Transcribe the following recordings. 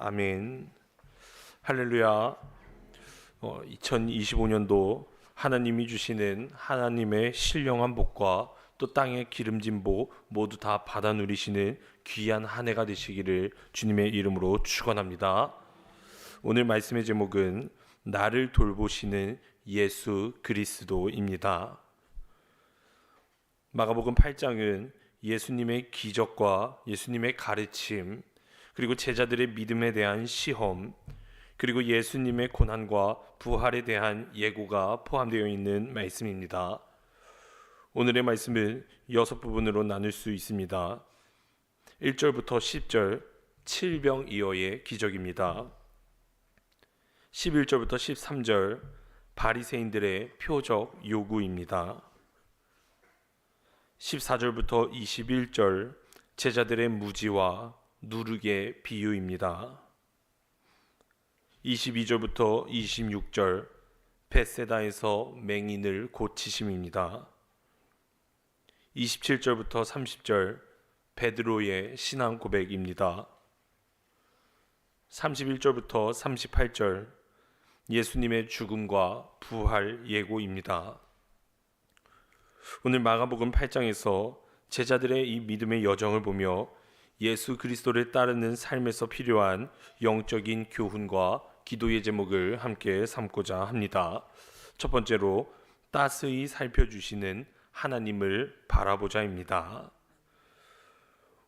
아멘. 할렐루야. 2025년도 하나님이 주시는 하나님의 신령한 복과 또 땅의 기름진 복 모두 다 받아 누리시는 귀한 한 해가 되시기를 주님의 이름으로 축원합니다. 오늘 말씀의 제목은 나를 돌보시는 예수 그리스도입니다. 마가복음 8장은 예수님의 기적과 예수님의 가르침, 그리고 제자들의 믿음에 대한 시험, 그리고 예수님의 고난과 부활에 대한 예고가 포함되어 있는 말씀입니다. 오늘의 말씀을 6부분으로 나눌 수 있습니다. 1절부터 10절, 칠병이어의 기적입니다. 11절부터 13절, 바리새인들의 표적 요구입니다. 14절부터 21절, 제자들의 무지와 누룩의 비유입니다. 22절부터 26절, 벳세다에서 맹인을 고치심입니다. 27절부터 30절, 베드로의 신앙 고백입니다. 31절부터 38절, 예수님의 죽음과 부활 예고입니다. 오늘 마가복음 8장에서 제자들의 이 믿음의 여정을 보며 예수 그리스도를 따르는 삶에서 필요한 영적인 교훈과 기도의 제목을 함께 삼고자 합니다. 첫 번째로 따스히 살펴주시는 하나님을 바라보자입니다.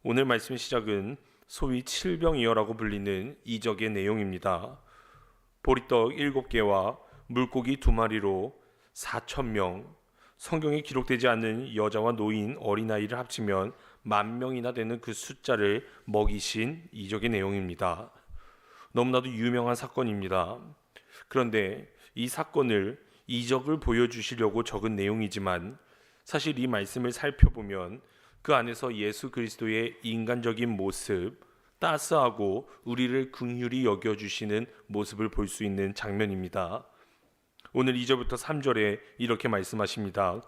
오늘 말씀의 시작은 소위 칠병이어라고 불리는 이적의 내용입니다. 보리떡 7개와 물고기 2마리로 4,000명, 성경에 기록되지 않는 여자와 노인, 어린아이를 합치면 10,000명이나 되는 그 숫자를 먹이신 이적의 내용입니다. 너무나도 유명한 사건입니다. 그런데 이 사건을 이적을 보여주시려고 적은 내용이지만 사실 이 말씀을 살펴보면 그 안에서 예수 그리스도의 인간적인 모습, 따스하고 우리를 긍휼히 여겨주시는 모습을 볼 수 있는 장면입니다. 오늘 2절부터 3절에 이렇게 말씀하십니다.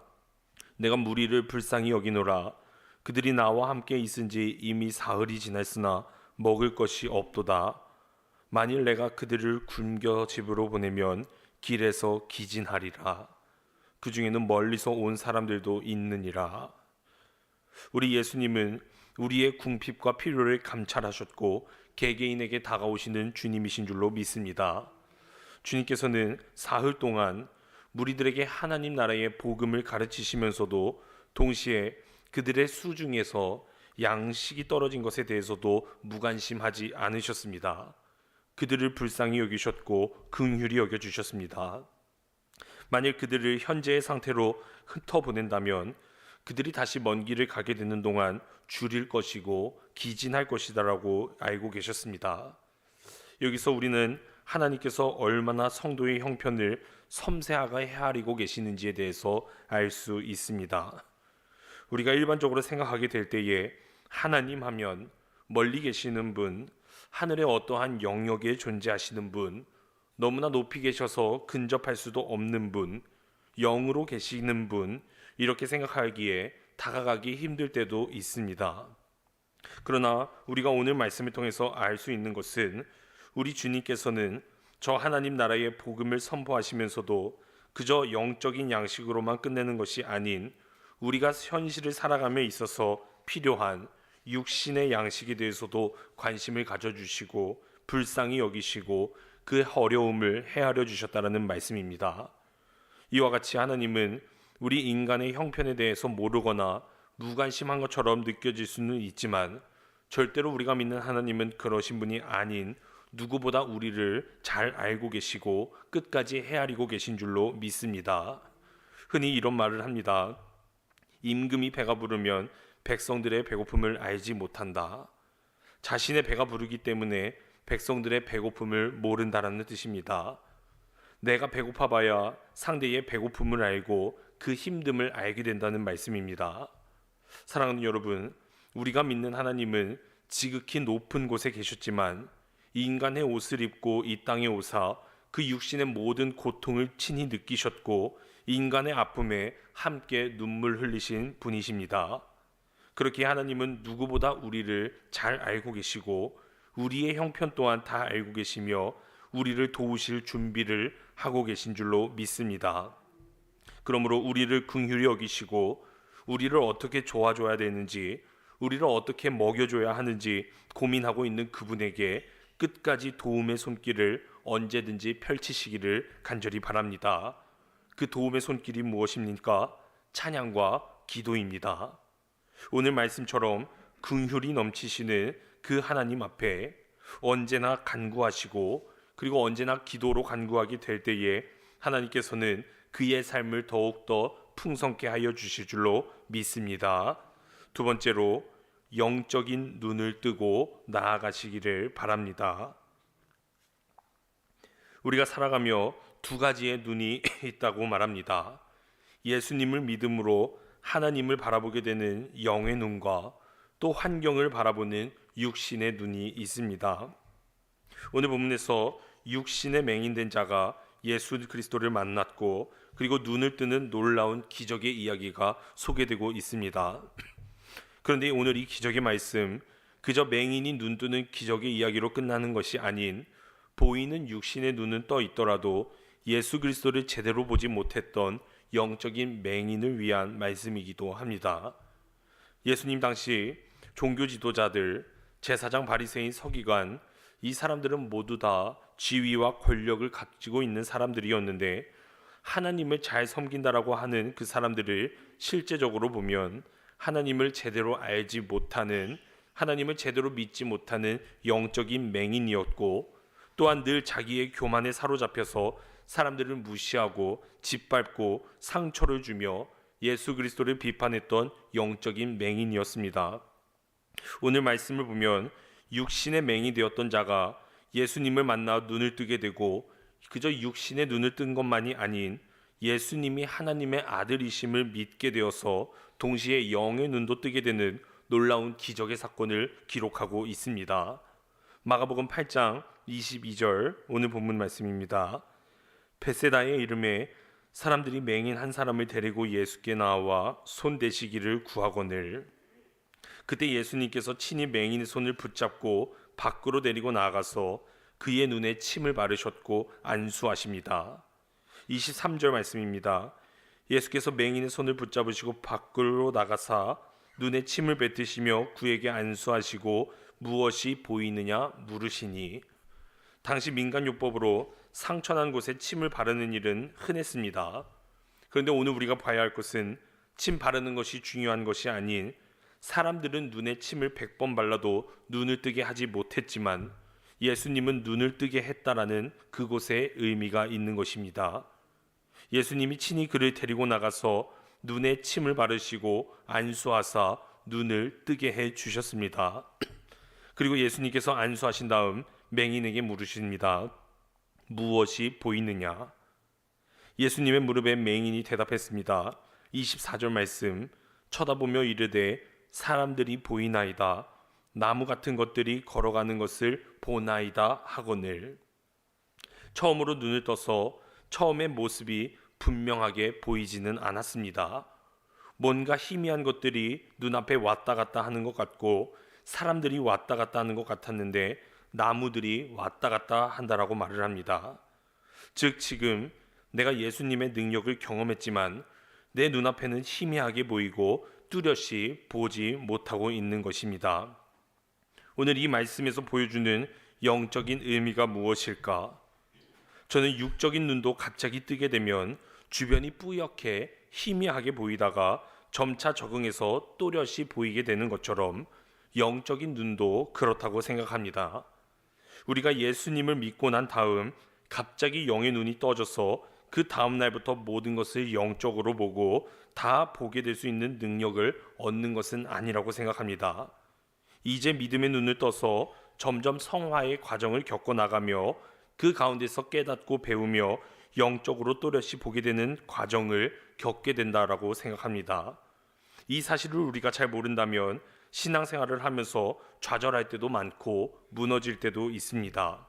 내가 무리를 불쌍히 여기노라. 그들이 나와 함께 있은지 이미 사흘이 지났으나 먹을 것이 없도다. 만일 내가 그들을 굶겨 집으로 보내면 길에서 기진하리라. 그 중에는 멀리서 온 사람들도 있느니라. 우리 예수님은 우리의 궁핍과 필요를 감찰하셨고 개개인에게 다가오시는 주님이신 줄로 믿습니다. 주님께서는 사흘 동안 무리들에게 하나님 나라의 복음을 가르치시면서도 동시에 그들의 수중에서 양식이 떨어진 것에 대해서도 무관심하지 않으셨습니다. 그들을 불쌍히 여기셨고 긍휼히 여겨주셨습니다. 만일 그들을 현재의 상태로 흩어보낸다면 그들이 다시 먼 길을 가게 되는 동안 줄일 것이고 기진할 것이다라고 알고 계셨습니다. 여기서 우리는 하나님께서 얼마나 성도의 형편을 섬세하게 헤아리고 계시는지에 대해서 알 수 있습니다. 우리가 일반적으로 생각하게 될 때에 하나님 하면 멀리 계시는 분, 하늘의 어떠한 영역에 존재하시는 분, 너무나 높이 계셔서 근접할 수도 없는 분, 영으로 계시는 분, 이렇게 생각하기에 다가가기 힘들 때도 있습니다. 그러나 우리가 오늘 말씀을 통해서 알 수 있는 것은 우리 주님께서는 저 하나님 나라의 복음을 선포하시면서도 그저 영적인 양식으로만 끝내는 것이 아닌 우리가 현실을 살아감에 있어서 필요한 육신의 양식에 대해서도 관심을 가져주시고 불쌍히 여기시고 그 어려움을 헤아려 주셨다는 말씀입니다. 이와 같이 하나님은 우리 인간의 형편에 대해서 모르거나 무관심한 것처럼 느껴질 수는 있지만 절대로 우리가 믿는 하나님은 그러신 분이 아닌 누구보다 우리를 잘 알고 계시고 끝까지 헤아리고 계신 줄로 믿습니다. 흔히 이런 말을 합니다. 임금이 배가 부르면 백성들의 배고픔을 알지 못한다. 자신의 배가 부르기 때문에 백성들의 배고픔을 모른다라는 뜻입니다. 내가 배고파봐야 상대의 배고픔을 알고 그 힘듦을 알게 된다는 말씀입니다. 사랑하는 여러분, 우리가 믿는 하나님은 지극히 높은 곳에 계셨지만 인간의 옷을 입고 이 땅에 오사 그 육신의 모든 고통을 친히 느끼셨고 인간의 아픔에 함께 눈물 흘리신 분이십니다. 그렇게 하나님은 누구보다 우리를 잘 알고 계시고 우리의 형편 또한 다 알고 계시며 우리를 도우실 준비를 하고 계신 줄로 믿습니다. 그러므로 우리를 긍휼히 여기시고 우리를 어떻게 도와줘야 되는지, 우리를 어떻게 먹여줘야 하는지 고민하고 있는 그분에게 끝까지 도움의 손길을 언제든지 펼치시기를 간절히 바랍니다. 그 도움의 손길이 무엇입니까? 찬양과 기도입니다. 오늘 말씀처럼 긍휼이 넘치시는 그 하나님 앞에 언제나 간구하시고, 그리고 언제나 기도로 간구하게 될 때에 하나님께서는 그의 삶을 더욱더 풍성케 하여 주실 줄로 믿습니다. 두 번째로, 영적인 눈을 뜨고 나아가시기를 바랍니다. 우리가 살아가며 두 가지의 눈이 있다고 말합니다. 예수님을 믿음으로 하나님을 바라보게 되는 영의 눈과 또 환경을 바라보는 육신의 눈이 있습니다. 오늘 본문에서 육신의 맹인된 자가 예수 그리스도를 만났고, 그리고 눈을 뜨는 놀라운 기적의 이야기가 소개되고 있습니다. 그런데 오늘 이 기적의 말씀, 그저 맹인이 눈 뜨는 기적의 이야기로 끝나는 것이 아닌, 보이는 육신의 눈은 떠 있더라도 예수 그리스도를 제대로 보지 못했던 영적인 맹인을 위한 말씀이기도 합니다. 예수님 당시 종교 지도자들, 제사장 바리새인 서기관, 이 사람들은 모두 다 지위와 권력을 가지고 있는 사람들이었는데, 하나님을 잘 섬긴다라고 하는 그 사람들을 실제적으로 보면 하나님을 제대로 알지 못하는, 하나님을 제대로 믿지 못하는 영적인 맹인이었고, 또한 늘 자기의 교만에 사로잡혀서 사람들을 무시하고 짓밟고 상처를 주며 예수 그리스도를 비판했던 영적인 맹인이었습니다. 오늘 말씀을 보면 육신의 맹인이 되었던 자가 예수님을 만나 눈을 뜨게 되고, 그저 육신의 눈을 뜬 것만이 아닌 예수님이 하나님의 아들이심을 믿게 되어서 동시에 영의 눈도 뜨게 되는 놀라운 기적의 사건을 기록하고 있습니다. 마가복음 8장 22절, 오늘 본문 말씀입니다. 벳세다의 이름에 사람들이 맹인 한 사람을 데리고 예수께 나와 손 대시기를 구하거늘, 그때 예수님께서 친히 맹인의 손을 붙잡고 밖으로 데리고 나가서 그의 눈에 침을 바르셨고 안수하십니다. 23절 말씀입니다. 예수께서 맹인의 손을 붙잡으시고 밖으로 나가사 눈에 침을 뱉으시며 그에게 안수하시고 무엇이 보이느냐 물으시니, 당시 민간요법으로 상처난 곳에 침을 바르는 일은 흔했습니다. 그런데 오늘 우리가 봐야 할 것은 침 바르는 것이 중요한 것이 아닌, 사람들은 눈에 침을 100번 발라도 눈을 뜨게 하지 못했지만 예수님은 눈을 뜨게 했다라는 그곳에 의미가 있는 것입니다. 예수님이 친히 그를 데리고 나가서 눈에 침을 바르시고 안수하사 눈을 뜨게 해 주셨습니다. 그리고 예수님께서 안수하신 다음 맹인에게 물으십니다. 무엇이 보이느냐? 예수님의 무릎에 맹인이 대답했습니다. 24절 말씀, 쳐다보며 이르되 사람들이 보이나이다. 나무 같은 것들이 걸어가는 것을 보나이다 하거늘. 처음으로 눈을 떠서 처음의 모습이 분명하게 보이지는 않았습니다. 뭔가 희미한 것들이 눈앞에 왔다 갔다 하는 것 같고, 사람들이 왔다 갔다 하는 것 같았는데 나무들이 왔다 갔다 한다라고 말을 합니다. 즉 지금 내가 예수님의 능력을 경험했지만 내 눈앞에는 희미하게 보이고 뚜렷이 보지 못하고 있는 것입니다. 오늘 이 말씀에서 보여주는 영적인 의미가 무엇일까? 저는 육적인 눈도 갑자기 뜨게 되면 주변이 뿌옇게 희미하게 보이다가 점차 적응해서 또렷이 보이게 되는 것처럼 영적인 눈도 그렇다고 생각합니다. 우리가 예수님을 믿고 난 다음 갑자기 영의 눈이 떠져서 그 다음 날부터 모든 것을 영적으로 보고 다 보게 될 수 있는 능력을 얻는 것은 아니라고 생각합니다. 이제 믿음의 눈을 떠서 점점 성화의 과정을 겪어 나가며 그 가운데서 깨닫고 배우며 영적으로 또렷이 보게 되는 과정을 겪게 된다라고 생각합니다. 이 사실을 우리가 잘 모른다면 신앙생활을 하면서 좌절할 때도 많고 무너질 때도 있습니다.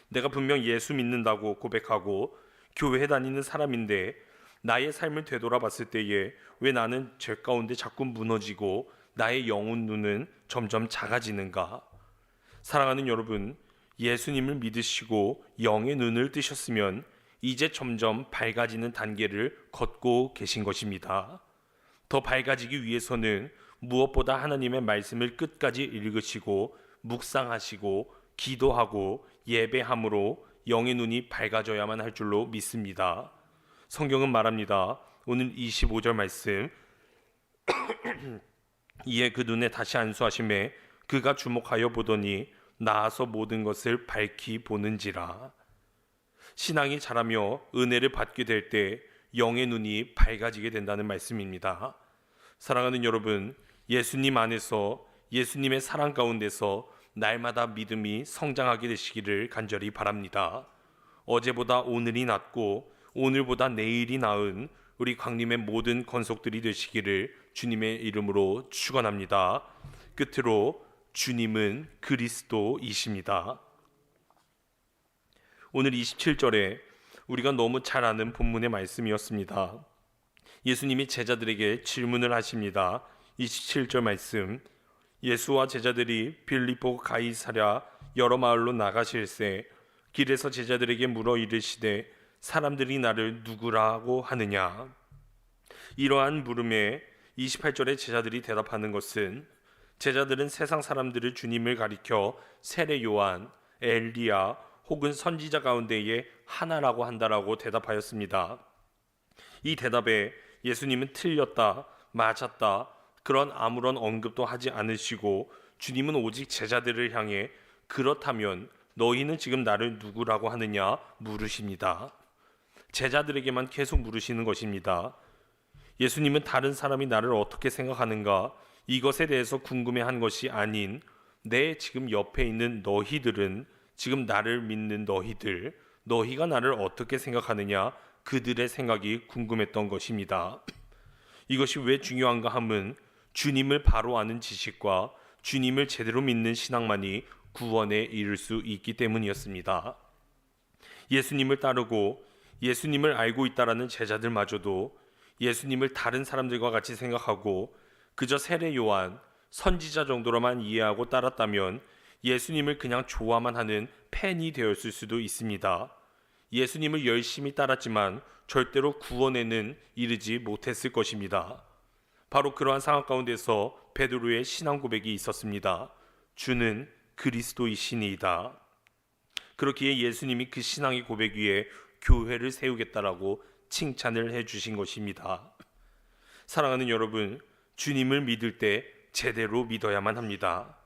내가 분명 예수 믿는다고 고백하고 교회 다니는 사람인데 나의 삶을 되돌아봤을 때에 왜 나는 죄 가운데 자꾸 무너지고 나의 영혼 눈은 점점 작아지는가? 사랑하는 여러분, 예수님을 믿으시고 영의 눈을 뜨셨으면 이제 점점 밝아지는 단계를 걷고 계신 것입니다. 더 밝아지기 위해서는 무엇보다 하나님의 말씀을 끝까지 읽으시고 묵상하시고 기도하고 예배함으로 영의 눈이 밝아져야만 할 줄로 믿습니다. 성경은 말합니다. 오늘 25절 말씀, 이에 그 눈에 다시 안수하심에 그가 주목하여 보더니 나아서 모든 것을 밝히 보는지라. 신앙이 자라며 은혜를 받게 될 때 영의 눈이 밝아지게 된다는 말씀입니다. 사랑하는 여러분, 예수님 안에서, 예수님의 사랑 가운데서 날마다 믿음이 성장하게 되시기를 간절히 바랍니다. 어제보다 오늘이 낫고 오늘보다 내일이 나은 우리 광림의 모든 건속들이 되시기를 주님의 이름으로 축원합니다. 끝으로 주님은 그리스도이십니다. 오늘 27절에 우리가 너무 잘 아는 본문의 말씀이었습니다. 예수님이 제자들에게 질문을 하십니다. 27절 말씀, 예수와 제자들이 빌립보 가이사랴 여러 마을로 나가실새 길에서 제자들에게 물어 이르시되 사람들이 나를 누구라고 하느냐. 이러한 물음에 28절에 제자들이 대답하는 것은, 제자들은 세상 사람들을 주님을 가리켜 세례 요한, 엘리야 혹은 선지자 가운데의 하나라고 한다라고 대답하였습니다. 이 대답에 예수님은 틀렸다, 맞았다 그런 아무런 언급도 하지 않으시고 주님은 오직 제자들을 향해 그렇다면 너희는 지금 나를 누구라고 하느냐 물으십니다. 제자들에게만 계속 물으시는 것입니다. 예수님은 다른 사람이 나를 어떻게 생각하는가 이것에 대해서 궁금해한 것이 아닌 내 지금 옆에 있는 너희들은, 지금 나를 믿는 너희들, 너희가 나를 어떻게 생각하느냐 그들의 생각이 궁금했던 것입니다. 이것이 왜 중요한가 하면 주님을 바로 아는 지식과 주님을 제대로 믿는 신앙만이 구원에 이를 수 있기 때문이었습니다. 예수님을 따르고 예수님을 알고 있다라는 제자들마저도 예수님을 다른 사람들과 같이 생각하고 그저 세례 요한, 선지자 정도로만 이해하고 따랐다면 예수님을 그냥 좋아만 하는 팬이 되었을 수도 있습니다. 예수님을 열심히 따랐지만 절대로 구원에는 이르지 못했을 것입니다. 바로 그러한 상황 가운데서 베드로의 신앙 고백이 있었습니다. 주는 그리스도이시니이다. 그렇기에 예수님이 그 신앙의 고백 위에 교회를 세우겠다라고 칭찬을 해주신 것입니다. 사랑하는 여러분, 주님을 믿을 때 제대로 믿어야만 합니다.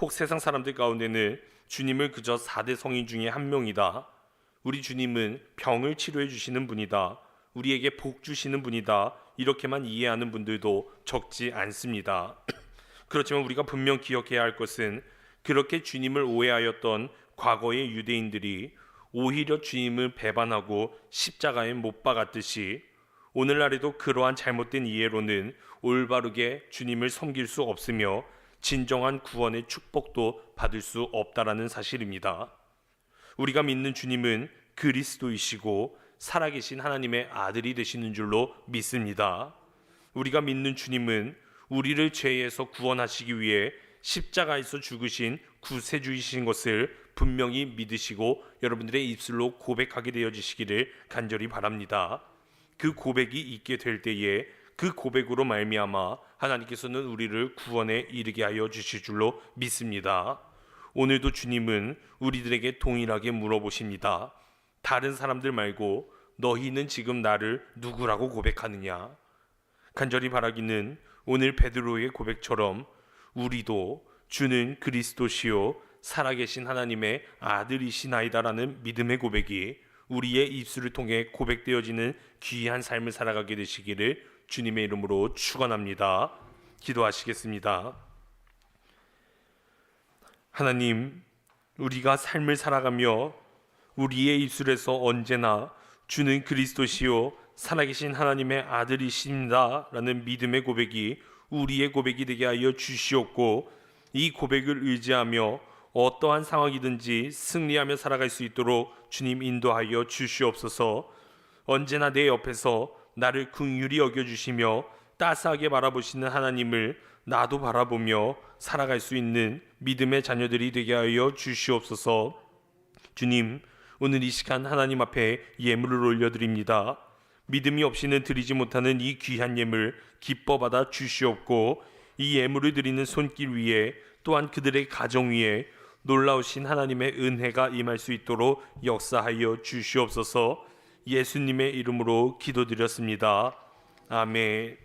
혹 세상 사람들 가운데는 주님을 그저 4대 성인 중에 한 명이다, 우리 주님은 병을 치료해 주시는 분이다, 우리에게 복 주시는 분이다, 이렇게만 이해하는 분들도 적지 않습니다. 그렇지만 우리가 분명 기억해야 할 것은 그렇게 주님을 오해하였던 과거의 유대인들이 오히려 주님을 배반하고 십자가에 못 박았듯이 오늘날에도 그러한 잘못된 이해로는 올바르게 주님을 섬길 수 없으며 진정한 구원의 축복도 받을 수 없다라는 사실입니다. 우리가 믿는 주님은 그리스도이시고 살아계신 하나님의 아들이 되시는 줄로 믿습니다. 우리가 믿는 주님은 우리를 죄에서 구원하시기 위해 십자가에서 죽으신 구세주이신 것을 분명히 믿으시고 여러분들의 입술로 고백하게 되어지시기를 간절히 바랍니다. 그 고백이 있게 될 때에 그 고백으로 말미암아 하나님께서는 우리를 구원에 이르게 하여 주실 줄로 믿습니다. 오늘도 주님은 우리들에게 동일하게 물어보십니다. 다른 사람들 말고 너희는 지금 나를 누구라고 고백하느냐? 간절히 바라기는 오늘 베드로의 고백처럼 우리도 주는 그리스도시요 살아계신 하나님의 아들이시나이다라는 믿음의 고백이 우리의 입술을 통해 고백되어지는 귀한 삶을 살아가게 되시기를 주님의 이름으로 축원합니다. 기도하시겠습니다. 하나님, 우리가 삶을 살아가며 우리의 입술에서 언제나 주는 그리스도시요 살아계신 하나님의 아들이십니다 라는 믿음의 고백이 우리의 고백이 되게 하여 주시옵고, 이 고백을 의지하며 어떠한 상황이든지 승리하며 살아갈 수 있도록 주님 인도하여 주시옵소서. 언제나 내 옆에서 나를 긍휼히 여겨주시며 따스하게 바라보시는 하나님을 나도 바라보며 살아갈 수 있는 믿음의 자녀들이 되게 하여 주시옵소서. 주님, 오늘 이 시간 하나님 앞에 예물을 올려드립니다. 믿음이 없이는 드리지 못하는 이 귀한 예물 기뻐 받아 주시옵고, 이 예물을 드리는 손길 위에 또한 그들의 가정 위에 놀라우신 하나님의 은혜가 임할 수 있도록 역사하여 주시옵소서. 예수님의 이름으로 기도드렸습니다. 아멘.